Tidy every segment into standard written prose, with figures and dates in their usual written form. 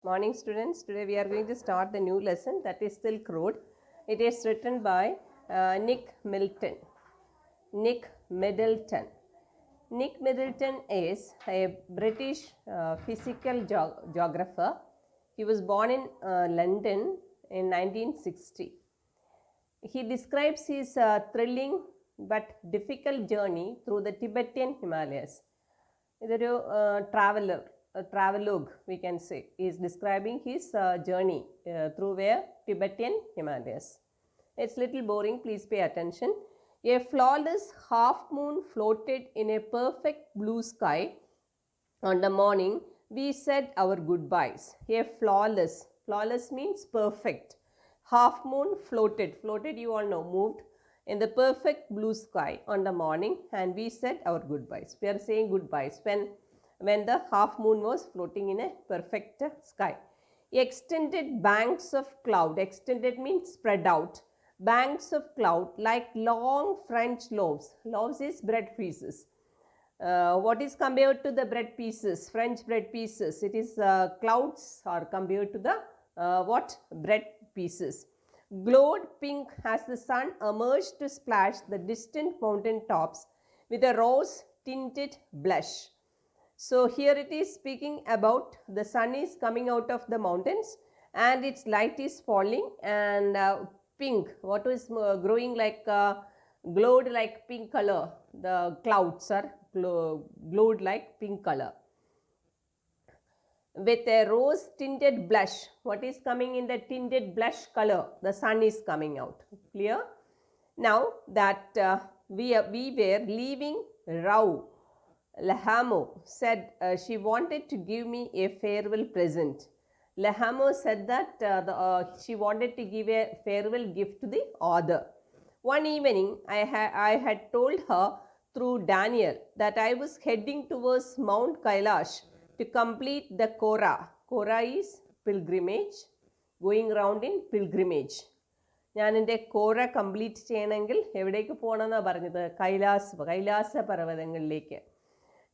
Morning students, today we are going to start the new lesson, that is Silk Road. It is written by Nick Middleton. Nick Middleton is a British physical geographer. He was born in London in 1960. He describes his thrilling but difficult journey through the Tibetan Himalayas. ഇതൊരു travelogue we can say. He is describing his journey through where Tibetan Himalayas. It's little boring, please pay attention. A flawless half moon floated in a perfect blue sky. On the morning we said our goodbyes. A flawless means perfect. Half moon floated you all know, moved in the perfect blue sky on the morning, and we said our goodbyes. We are saying goodbyes when the half moon was floating in a perfect sky. Extended banks of cloud, extended means spread out, banks of cloud like long French loaves. Loaves is bread pieces. What is compared to the bread pieces, French bread pieces? It is clouds are compared to the bread pieces. Glowed pink as the sun emerged to splash the distant mountain tops with a rose tinted blush. So here it is speaking about the sun is coming out of the mountains and its light is falling, and pink, what is growing like glowed like pink color. The clouds are glowed like pink color with a rose tinted blush. What is coming in the tinted blush color? The sun is coming out. Clear? Now that we were leaving Rao, Lahamo said she wanted to give me a farewell present. Lahamo said that she wanted to give a farewell gift to the author. One evening I had told her through Daniel that I was heading towards Mount Kailash to complete the Kora. Kora is pilgrimage, going around in pilgrimage. ഞാൻ എൻ്റെ കോര complete ചെയ്യണമെങ്കിൽ എവിടേക്ക് പോകണമെന്നാണ് പറഞ്ഞത്? Kailasa പർവ്വതങ്ങളിലേക്ക്.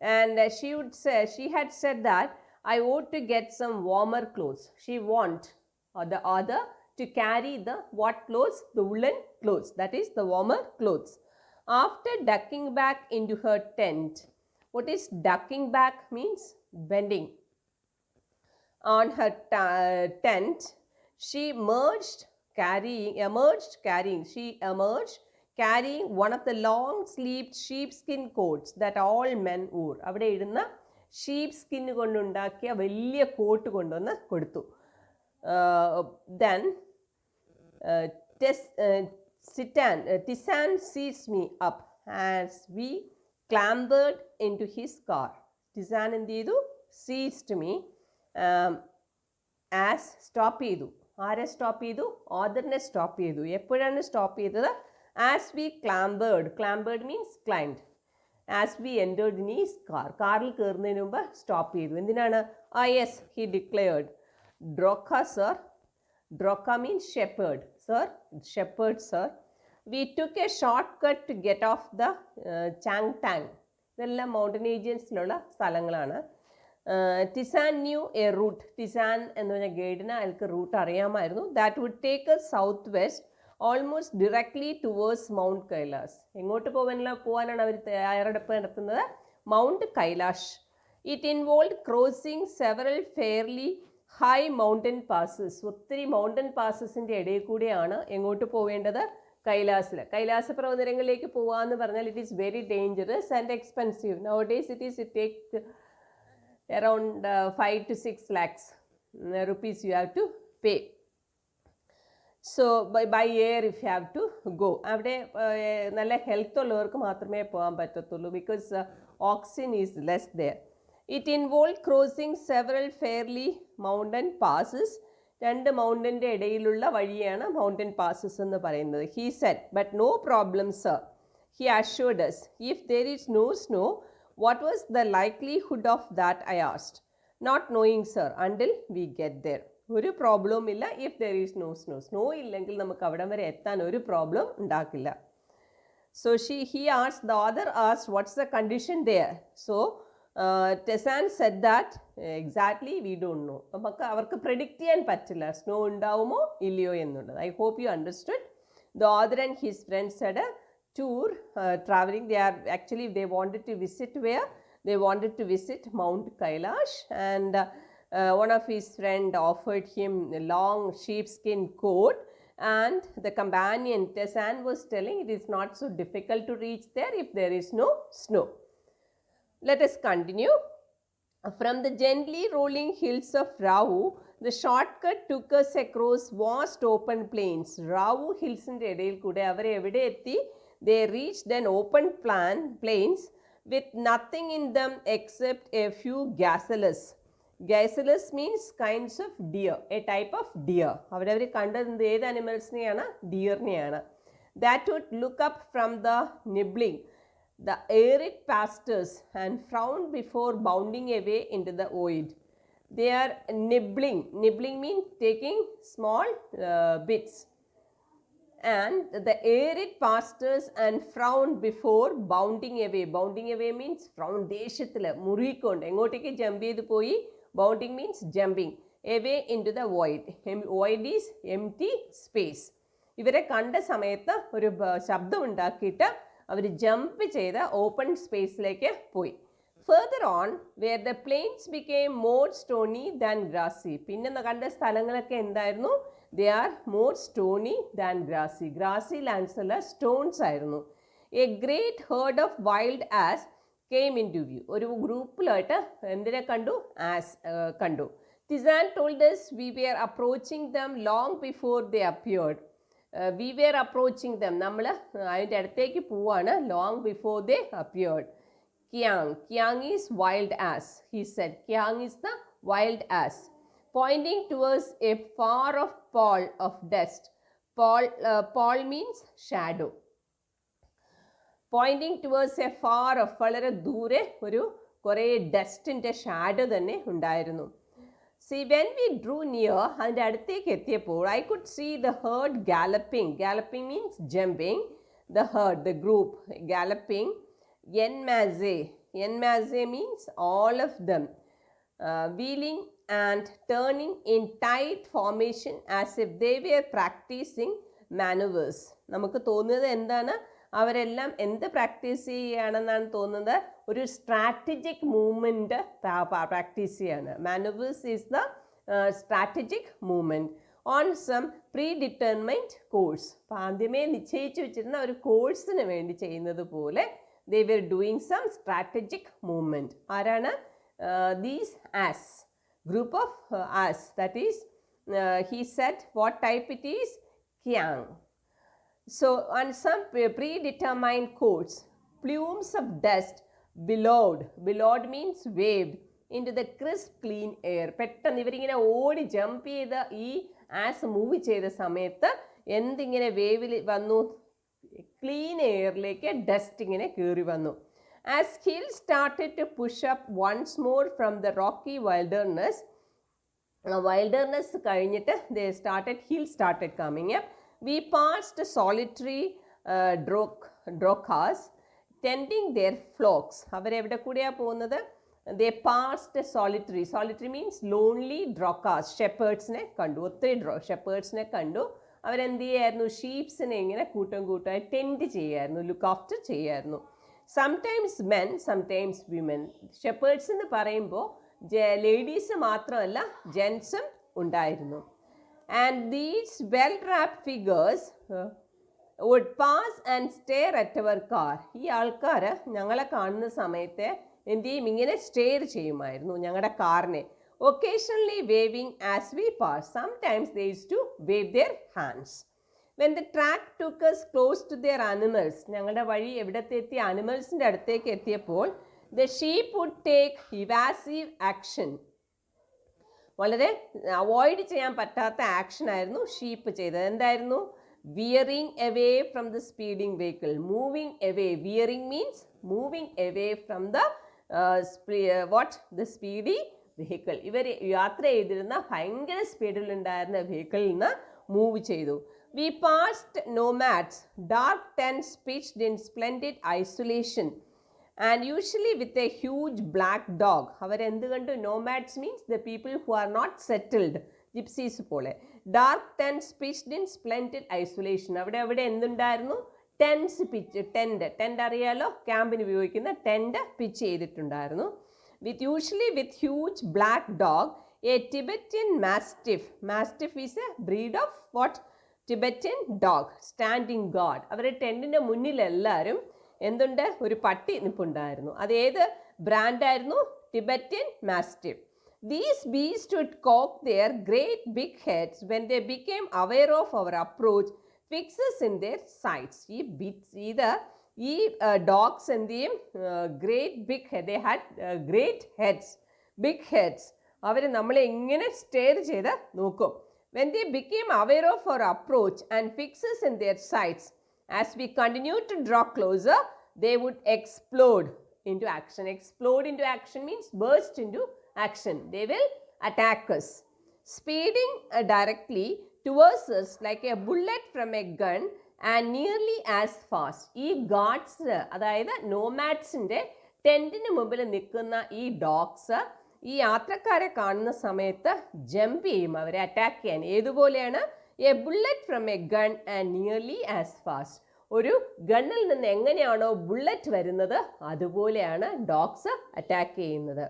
And she had said that I ought to get some warmer clothes. She want the other to carry the what clothes? The woolen clothes, that is the warmer clothes. After ducking back into her tent, what is ducking back means? Bending on her tent, she emerged carrying one of the long sleeved sheepskin coats that all men wore. അവിടെ ഇടുന്ന sheepskin കൊണ്ടുണ്ടാക്കിയ വലിയ coat കൊണ്ടുവന്ന് കൊടുത്തു. Then Tisan seized me up as we clambered into his car. Tisan എന്ത് ചെയ്തു? Seized me as stop ചെയ്തു. ആരെ സ്റ്റോപ്പ് ചെയ്തു? ഓദറിനെ സ്റ്റോപ്പ് ചെയ്തു. എപ്പോഴാണ് സ്റ്റോപ്പ് ചെയ്തത്? As we clambered means climbed. As we entered in is car, കാറിൽ കയറുന്നതിന് മുമ്പ് സ്റ്റോപ്പ് ചെയ്തു. എന്തിനാണ്? Yes, he declared. ഡ്രോക്ക സർ, ഡ്രോക്ക means shepherd. Shepherd sir. We took a short cut to get off the Changtang. ഇതെല്ലാം mountain ഏരിയൻസിലുള്ള സ്ഥലങ്ങളാണ്. Tizan knew a route. Tizan എന്ന് പറഞ്ഞ ഗൈഡിന് അയാൾക്ക് റൂട്ട് അറിയാമായിരുന്നു. That would take a south west almost directly towards Mount Kailash. എങ്ങോട്ട് പോകാനാണ് അവർ തയ്യാറെടുപ്പ് നടത്തുന്നത്? Mount Kailash. It involve crossing several fairly high mountain passes. ഒത്തിരി മൗണ്ടൻ പാസസിൻ്റെ ഇടയിൽ കൂടെയാണ് എങ്ങോട്ട് പോവേണ്ടത്? കൈലാസിൽ. കൈലാസ പർവ്വതനിരകളിലേക്ക് പോകുക എന്ന് പറഞ്ഞാൽ it is very dangerous and expensive. Now days it take around 5 to 6 lakhs rupees you have to pay. So by air if you have to go. അവിടെ നല്ല ഹെൽത്ത് ഉള്ളവർക്ക് മാത്രമേ പോകാൻ പറ്റത്തുള്ളൂ, because oxygen is less there. It involve crossing several fairly mountain passes. രണ്ട് മൗണ്ടൻ്റെ ഇടയിലുള്ള വഴിയാണ് മൗണ്ടൻ പാസസ് എന്ന് പറയുന്നത്. He said but no problem sir. He assured us. If there is no snow, what was the likelihood of that? I asked. Not knowing sir, until we get there. ഒരു പ്രോബ്ലവും ഇല്ല. If there is no snow. Snow ഇല്ലെങ്കിൽ നമുക്ക് അവിടം വരെ എത്താൻ ഒരു problem ഉണ്ടാക്കില്ല. So the author asked what's the condition there. So Tessan said that exactly we don't know. നമുക്ക് അവർക്ക് predict ചെയ്യാൻ പറ്റില്ല സ്നോ ഉണ്ടാവുമോ ഇല്ലയോ എന്നുള്ളത്. I hope you understood. The author and his friends had a tour traveling. They are actually, they wanted to visit where? They wanted to visit Mount Kailash, and one of his friend offered him a long sheepskin coat, and the companion Tessan was telling it is not so difficult to reach there if there is no snow. Let us continue. From the gently rolling hills of Rau, the shortcut took us across vast open plains. Rau hills in the ഇടയിൽ കൂടെ അവർ എവിടെ എത്തി? They reached an open plains with nothing in them except a few gazelles. Gazelles means kinds of deer, a type of deer. അവരവർ കണ്ടത് ഏത് അനിമൽസിനെയാണ്? ഡിയറിനെയാണ്. That would look up from the nibbling, the arid pastures, and frown before bounding away into the void. They are nibbling. Nibbling means taking small bits. And the arid pastures and frown before bounding away. Bounding away means frown. ദേഷ്യത്തിൽ മുറിക്കൊണ്ട് എങ്ങോട്ടേക്ക് jump ചെയ്ത് പോയി? Bounding means jumping away into the void. Void is empty space. ഇവരെ കണ്ട സമയത്ത് ഒരു ശബ്ദം ഉണ്ടാക്കിയിട്ട് അവർ jump ചെയ്ത് ഓപ്പൺ സ്പേസിലേക്ക് പോയി. Further on, where the plains became more stony than grassy. പിന്നെ കണ്ട സ്ഥലങ്ങളൊക്കെ എന്തായിരുന്നു? They are more stony than grassy. Grassy lands അല്ല, സ്റ്റോൺസ് ആയിരുന്നു. A great herd of wild ass came into view. ഒരു ഗ്രൂപ്പിലായിട്ട് എന്തിനെ കണ്ടു? ആസ് കണ്ടു. Tessan told us we were approaching them long before they appeared. We were approaching them. നമ്മൾ അതിൻ്റെ അടുത്തേക്ക് പോവാണ്. Long before they appeared. Kiang. Kiang is wild ass. He said Kiang is the wild ass. Pointing towards a far off pall of dust. Pall means shadow. Pointing towards a far off, വളരെ ദൂരെ ഒരു കുറേ ഡസ്റ്റിൻ്റെ shadow തന്നെ ഉണ്ടായിരുന്നു. See, when we drew near, അതിൻ്റെ അടുത്തേക്ക് എത്തിയപ്പോൾ I could see the herd galloping. Galloping means jumping. The herd, the group, galloping. En masse. En masse means all of them. Wheeling and turning in tight formation as if they were practicing maneuvers. നമുക്ക് തോന്നുന്നത് എന്താണ്? അവരെല്ലാം എന്ത് practice ചെയ്യുകയാണെന്നാണ് തോന്നുന്നത്? ഒരു strategic movement practice ചെയ്യാണ്. Manoeuvres is the strategic movement on some predetermined course. അപ്പം ആദ്യമേ നിശ്ചയിച്ചു വെച്ചിരുന്ന ഒരു കോഴ്സിന് വേണ്ടി ചെയ്യുന്നത് പോലെ they were doing some strategic movement. ആരാണ്? These ass, group of ass, that is he said what type it is? Kiang. So on some predetermined course, plumes of dust billowed means waved into the crisp clean air. പെട്ടെന്ന് ഇവരിങ്ങനെ ഓടി jump ചെയ്ത് ഈ as move ചെയ്ത സമയത്ത് എന്തിങ്ങനെ വേവിൽ വന്നു? Clean എയറിലേക്ക് dust ഇങ്ങനെ കയറി വന്നു. As hills started to push up once more from the rocky wilderness കഴിഞ്ഞിട്ട് hill started coming up. We passed solitary drokas tending their flocks. അവരെവിടെ കൂടെയാണ് പോകുന്നത്? They passed solitary. Solitary means lonely drokas. ഷെപ്പേർഡ്സിനെ കണ്ടു. ഒത്തിരി ഷെപ്പേർഡ്സിനെ കണ്ടു. അവരെന്ത് ചെയ്യായിരുന്നു? ഷീപ്സിനെ ഇങ്ങനെ കൂട്ടം കൂട്ടമായി ടെൻഡ് ചെയ്യായിരുന്നു, ലുക്ക് ആഫ്റ്റർ ചെയ്യായിരുന്നു. Sometimes men, sometimes women. Shepherds എന്ന് പറയുമ്പോൾ ലേഡീസ് മാത്രമല്ല, ജെൻസും ഉണ്ടായിരുന്നു. And these well wrapped figures would pass and stare at our car. ഈ ആൾക്കാർ ഞങ്ങളെ കാണുന്ന സമയത്ത് എന്ത് ചെയ്യും? ഇങ്ങനെ സ്റ്റെയർ ചെയ്യുമായിരുന്നു ഞങ്ങളുടെ കാറിനെ. Occasionally waving as we pass. Sometimes they used to wave their hands. When the track took us close to their animals, ഞങ്ങളുടെ വഴി എവിടത്തെത്തി? അനിമൽസിൻ്റെ അടുത്തേക്ക് എത്തിയപ്പോൾ the sheep would take evasive action. വളരെ അവോയ്ഡ് ചെയ്യാൻ പറ്റാത്ത ആക്ഷൻ ആയിരുന്നു ഷീപ്പ് ചെയ്തത്. എന്തായിരുന്നു? veering away from the speeding vehicle. Moving away. Veering means moving away from the the speedy vehicle. ഇവർ യാത്ര ചെയ്തിരുന്ന ഭയങ്കര സ്പീഡിലുണ്ടായിരുന്ന വെഹിക്കിളിൽ നിന്ന് മൂവ് ചെയ്തു. We passed nomads, dark tents pitched in splendid isolation. and usually with a huge black dog. അവരെന്ത് കണ്ടു? nomads means the people who are not settled, gypsies പോലെ. dark tents pitched in splendid isolation. അവിടെ എന്തുണ്ടായിരുന്നു? Tense pitch, tent അറിയാലോ, ക്യാമ്പിന് ഉപയോഗിക്കുന്ന tent pitch ചെയ്തിട്ടുണ്ടായിരുന്നു. usually with huge black dog, a Tibetan mastiff. Mastiff is a breed of what? Tibetan dog, standing guard. അവരുടെ ടെൻറ്റിൻ്റെ മുന്നിൽ എല്ലാവരും എന്തുണ്ട്? ഒരു പട്ടി നിൽപ്പുണ്ടായിരുന്നു. അത് ഏത് ബ്രാൻഡായിരുന്നു? Tibetan mastiff. These beasts would cock their great big heads when they became aware of our approach, fixes in their sides. ഈ ഡോഗ്സ് എന്ത് ചെയ്യും? Great big head, they had great heads, big heads. അവർ നമ്മളെ ഇങ്ങനെ stair ചെയ്ത് നോക്കും. When they became aware of our approach and fixes in their sights, as we continued to draw closer, they would explode into action. Explode into action means burst into action. They will attack us, speeding directly towards us like a bullet from a gun and nearly as fast. ഈ guards, അതായത് നോമാഡ്സിൻ്റെ ടെൻറ്റിന് മുമ്പിൽ നിൽക്കുന്ന ഈ dogs ഈ യാത്രക്കാരെ കാണുന്ന സമയത്ത് jump ചെയ്യും, അവരെ അറ്റാക്ക് ചെയ്യാൻ. ഏതുപോലെയാണ്? A bullet from a gun and nearly as fast. ഒരു ഗണ്ണിൽ നിന്ന് എങ്ങനെയാണോ ബുള്ളറ്റ് വരുന്നത് അതുപോലെയാണ് ഡോഗ്സ് അറ്റാക്ക് ചെയ്യുന്നത്.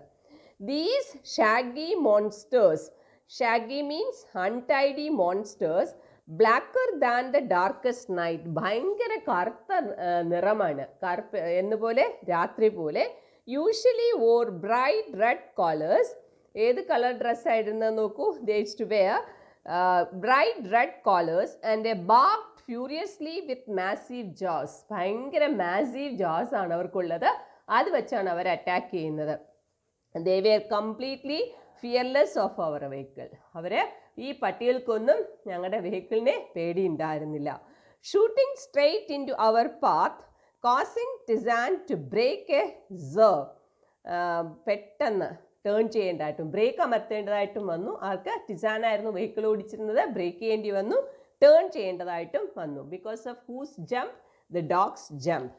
These shaggy monsters, shaggy means untidy monsters, blacker than the darkest night. ഭയങ്കര കറുത്ത നിറമാണ്, കറുപ്പ് എന്നുപോലെ രാത്രി പോലെ. Usually wore bright red colours. ഏത് കളർ ഡ്രസ്സായിരുന്നു നോക്കൂ? They used to wear bright red colours and a barked furiously with massive jaws. ഭയങ്കര മാസീവ് ജോസ് ആണ് അവർക്കുള്ളത്. അത് വെച്ചാണ് അവർ അറ്റാക്ക് ചെയ്യുന്നത്. They were completely fearless of our vehicle. അവർ ഈ പട്ടികൾക്കൊന്നും ഞങ്ങളുടെ വെഹിക്കിളിനെ പേടിയുണ്ടായിരുന്നില്ല. Shooting straight into our path, causing Tizan to break a zerg. പെട്ടെന്ന് ടേൺ ചെയ്യേണ്ടതായിട്ടും ബ്രേക്ക് അമർത്തേണ്ടതായിട്ടും വന്നു. ആൾക്ക് ടിസാനായിരുന്നു വെഹിക്കിൾ ഓടിച്ചിരുന്നത്, ബ്രേക്ക് ചെയ്യേണ്ടി വന്നു, ടേൺ ചെയ്യേണ്ടതായിട്ടും വന്നു. Because of whose jump? The dogs jump.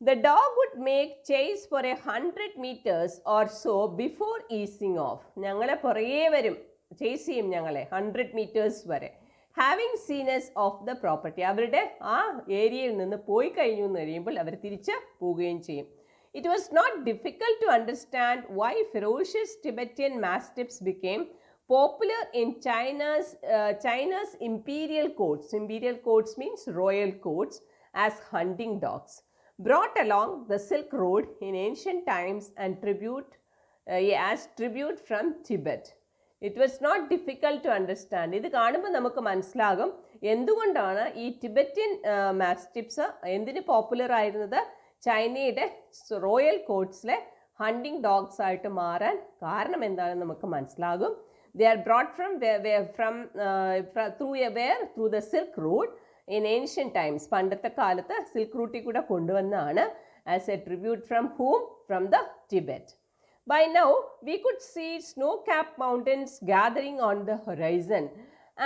The dog would make chase for 100 meters or so before easing off. ഞങ്ങളെ പുറകെ വരും, ചേസ് ചെയ്യും ഞങ്ങളെ 100 meters വരെ. Having seen us off the property. അവരുടെ ആ ഏരിയയിൽ നിന്ന് പോയി കഴിഞ്ഞു എന്ന് കഴിയുമ്പോൾ അവർ തിരിച്ച് പോവുകയും ചെയ്യും. It was not difficult to understand why ferocious Tibetan mastiffs became popular in China's imperial courts. Imperial courts means royal courts as hunting dogs brought along the Silk Road in ancient times and as tribute from Tibet. It was not difficult to understand. ഇത് കാണുമ്പോൾ നമുക്ക് മനസ്സിലാകും എന്തുകൊണ്ടാണ് ഈ Tibetan മാസ്റ്റിഫ്സ് എന്തിന് popular ആയിരുന്നത്? ചൈനയുടെ royal കോർട്സിലെ hunting dogs ആയിട്ട് മാറാൻ കാരണം എന്താണെന്ന് നമുക്ക് മനസ്സിലാകും. They are brought through the silk route in ancient times. പണ്ടത്തെ കാലത്ത് സിൽക്ക് റൂട്ടിൽ കൂടെ കൊണ്ടുവന്നാണ്. As a tribute from whom? From the Tibet. By now, we could see snow-capped mountains gathering on the horizon,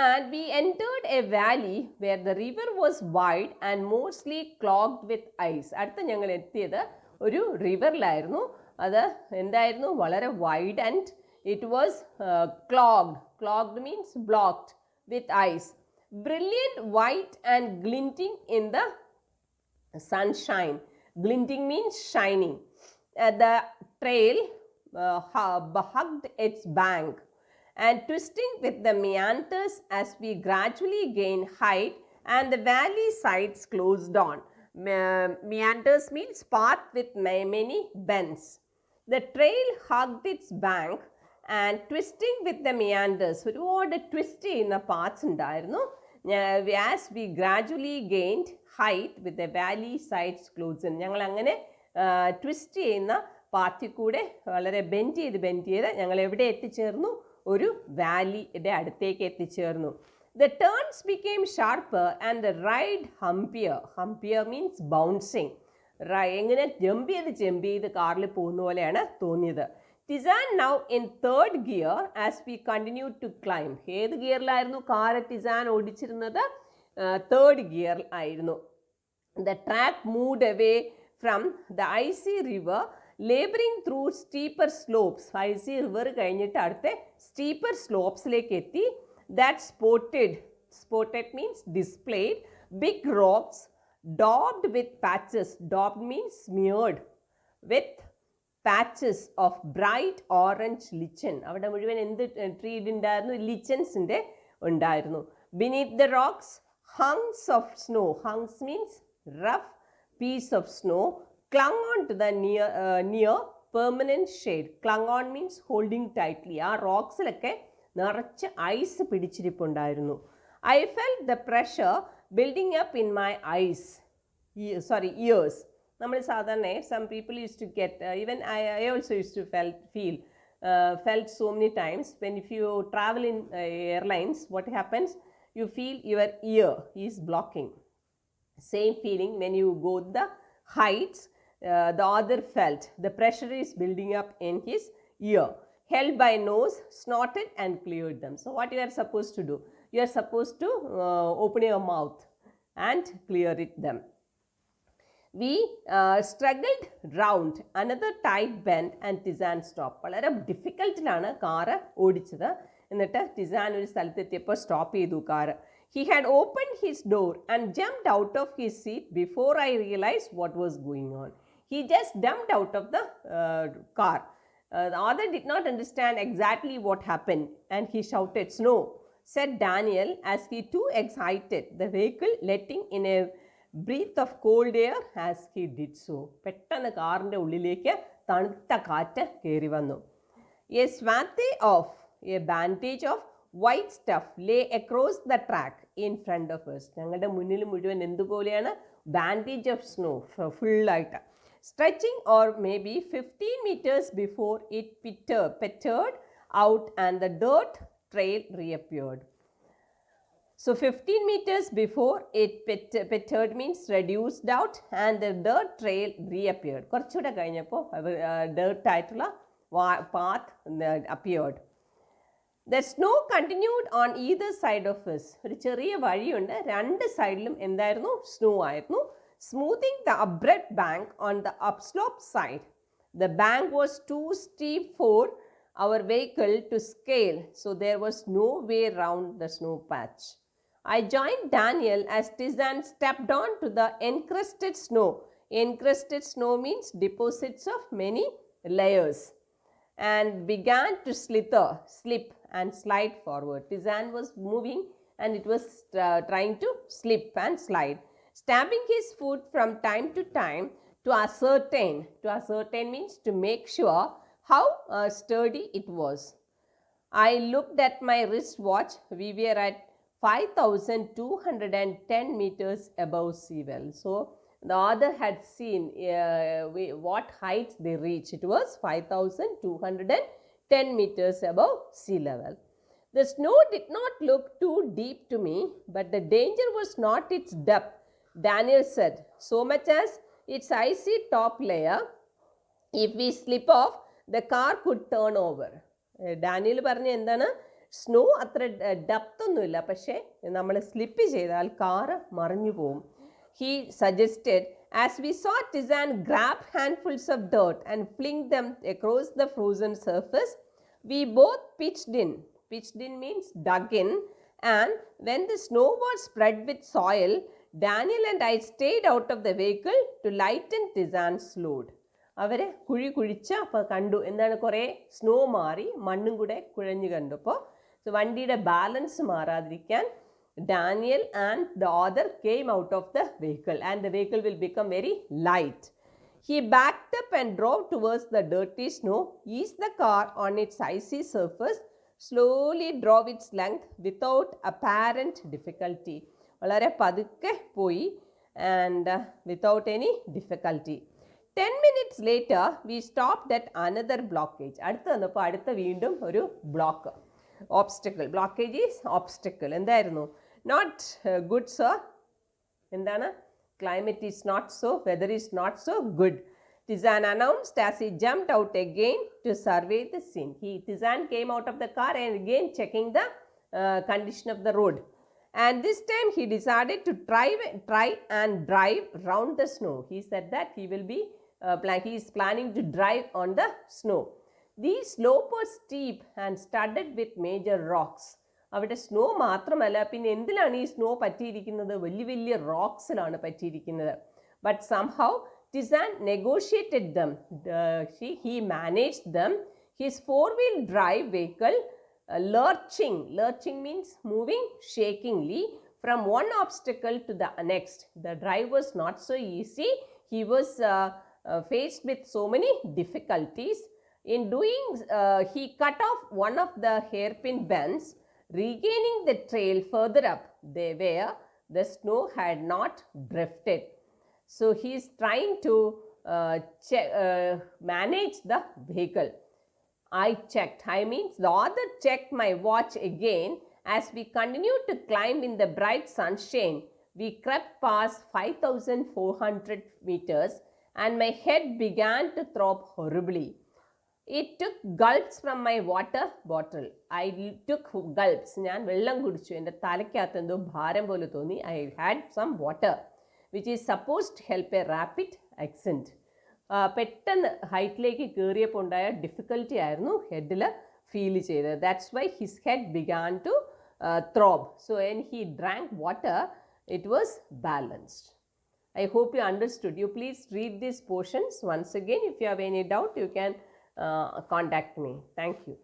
and we entered a valley where the river was wide and mostly clogged with ice. അടുത്ത ഞങ്ങൾ എത്തിയത് ഒരു റിവറിലായിരുന്നു. അത് എന്തായിരുന്നു? വളരെ wide and it was clogged. Clogged means blocked with ice. Brilliant white and glinting in the sunshine. Glinting means shining. The trail hugged its bank and twisting with the meanders as we gradually gained height and the valley sides closed on. Meanders means path with many bends. The trail hugged its bank and twisting with the meanders. ഒരുപാട് twist ചെയ്യുന്ന paths ഉണ്ടായിരുന്നു. as we gradually gained height with the valley sides closed in. ഞങ്ങൾ അങ്ങനെ twist ചെയ്യുന്ന പാത്തിൽ കൂടെ വളരെ bend ചെയ്ത് ഞങ്ങൾ എവിടെ എത്തിച്ചേർന്നു? ഒരു വാലിയുടെ അടുത്തേക്ക് എത്തിച്ചേർന്നു. The turns became sharper and the ride humpier. Humpier means bouncing. എങ്ങനെ ജമ്പ് ചെയ്ത് കാറിൽ പോകുന്ന പോലെയാണ് തോന്നിയത്. Tizan now in third gear as we continue to climb. ഏത് ഗിയറിലായിരുന്നു കാറ് ടിസാൻ ഓടിച്ചിരുന്നത്? തേർഡ് ഗിയർ ആയിരുന്നു. The track moved away from the icy river, laboring through steeper slopes. Icy river കഴിഞ്ഞിട്ട് അടുത്ത steeper slopesലേക്ക് എത്തി. That spotted means displayed, big rocks daubed with patches. Daubed means smeared with patches of bright orange lichen. അവിടെ മുഴുവൻ എന്ത് tread ഉണ്ടായിരുന്നു? ലിച്ചൻസിൻ്റെ ഉണ്ടായിരുന്നു. Beneath the rocks, hunks of snow. Hunks means rough piece of snow clung on to the near permanent shade. Clung on means holding tightly. ആ റോക്സിലൊക്കെ നിറച്ച് ice പിടിച്ചിരിപ്പുണ്ടായിരുന്നു. I felt the pressure building up in my ears. നമ്മൾ സാധാരണ some people used to get, even I also used to felt so many times when if you travel in airlines, what happens? You feel your ear is blocking. Same feeling when you go the heights, the other felt the pressure is building up in his ear. Held by nose, snorted and cleared them. So what you are supposed to do? You are supposed to open your mouth and clear it them. We struggled round another tight bend and Tizan stopped. വളരെ ഡിഫിക്കൽട്ടിലാണ് car ഓടിച്ചത്. എന്നിട്ട് ടിസാൻ ഒരു സ്ഥലത്തെത്തിയപ്പോൾ stop ചെയ്തു car. He had opened his door and jumped out of his seat before I realized what was going on. He just jumped out of the car. The other did not understand exactly what happened and he shouted, "Snow," said Daniel as he too excited, the vehicle letting in a breath of cold air as he did so. പെട്ടെന്ന് കാറിൻ്റെ ഉള്ളിലേക്ക് തണുത്ത കാറ്റ് കയറി വന്നു. A swath of a bandage of white stuff lay across the track in front of us. ഞങ്ങളുടെ മുന്നിൽ മുഴുവൻ എന്തുപോലെയാണ്? ബാൻഡേജ് ഓഫ് സ്നോ ഫുള്ളായിട്ട് stretching or maybe 15 meters before it pettered out and the dirt trail reappeared. So 15 meters before it pettered means reduced out and the dirt trail reappeared. കുറച്ചുകൂടെ കഴിഞ്ഞപ്പോൾ dirt ആയിട്ടുള്ള path appeared. The snow continued on either side of us. ഒരു ചെറിയ വഴിയുണ്ട്, രണ്ട് സൈഡിലും എന്തായിരുന്നു? Snow ആയിരുന്നു. Smoothing the abrupt bank on the upslope side. The bank was too steep for our vehicle to scale, so there was no way round the snow patch. I joined Daniel as Tizan stepped on to the encrusted snow. Encrusted snow means deposits of many layers, and began to slip and slide forward. Tizan was moving and it was trying to slip and slide, stamping his foot from time to time to ascertain. To ascertain means to make sure how sturdy it was. I looked at my wristwatch. We were at 5,210 meters above sea level. So the other had seen what heights they reached. It was 5,210 meters above sea level. The snow did not look too deep to me, but the danger was not its depth, Daniel said, so much as its icy top layer. If we slip off, the car could turn over. Daniel പറഞ്ഞ എന്താണ്? Snow അത്ര depth ഒന്നുമില്ല, പക്ഷേ നമ്മൾ slip ചെയ്താൽ car മറിഞ്ഞു പോവും. He suggested as we saw Tizan grab handfuls of dirt and fling them across the frozen surface. We both pitched in. Pitched in means dug in, and when the snow was spread with soil, Daniel and I stayed out of the vehicle to lighten Tizan's load. അവർ കുഴിച്ച് അപ്പോൾ കണ്ടു എന്താണ്, കുറേ snow മാറി മണ്ണും കൂടെ കുഴഞ്ഞു കണ്ടപ്പോൾ വണ്ടിയുടെ balance മാറാതിരിക്കാൻ Daniel and the other came out of the vehicle and the vehicle will become very light. He backed up and drove towards the dirty snow, eased the car on its icy surface, slowly drove its length without apparent difficulty. വളരെ പതുക്കെ പോയി and without any difficulty. 10 minutes later, we stopped at another blockage. അടുത്ത് വന്നപ്പോൾ അടുത്ത വീണ്ടും ഒരു block, obstacle. Blockage is obstacle. എന്തായിരുന്നു? Not good, sir. എന്താണ്? Climate is not so, weather is not so good, Tizan announced as he jumped out again to survey the scene. Tizan came out of the car and again checking the condition of the road. And this time he decided to try and drive round the snow. He said that he will be he is planning to drive on the snow. The slope was steep and studded with major rocks. അവിടെ snow മാത്രമല്ല, പിന്നെ എന്തിലാണ് ഈ snow പറ്റിയിരിക്കുന്നത്? വലിയ വലിയ റോക്സിലാണ് പറ്റിയിരിക്കുന്നത്. But somehow Tizan negotiated them. He managed them. His 4-wheel drive vehicle lurching means moving shakingly from one obstacle to the next. The drive was not so easy. He was faced with so many difficulties. In doing, he cut off one of the hairpin bends, regaining the trail further up where the snow had not drifted. So he is trying to manage the vehicle. I checked. I means the author checked my watch again. As we continued to climb in the bright sunshine, we crept past 5,400 meters and my head began to throb horribly. It took gulps from my water bottle. I took gulps. ഞാൻ വെള്ളം കുടിച്ചു. എൻ്റെ തലയ്ക്കകത്ത് എന്തോ ഭാരം പോലെ തോന്നി. I had some water which is supposed to help a rapid ascent. പെട്ടെന്ന് ഹൈറ്റിലേക്ക് കയറിയപ്പോൾ ഉണ്ടായ ഡിഫിക്കൽറ്റി ആയിരുന്നു ഹെഡിൽ ഫീൽ ചെയ്തത്. That's why his head began to throb. So when he drank water, it was balanced. I hope you understood. You please read these portions once again. If you have any doubt, you can contact me. Thank you.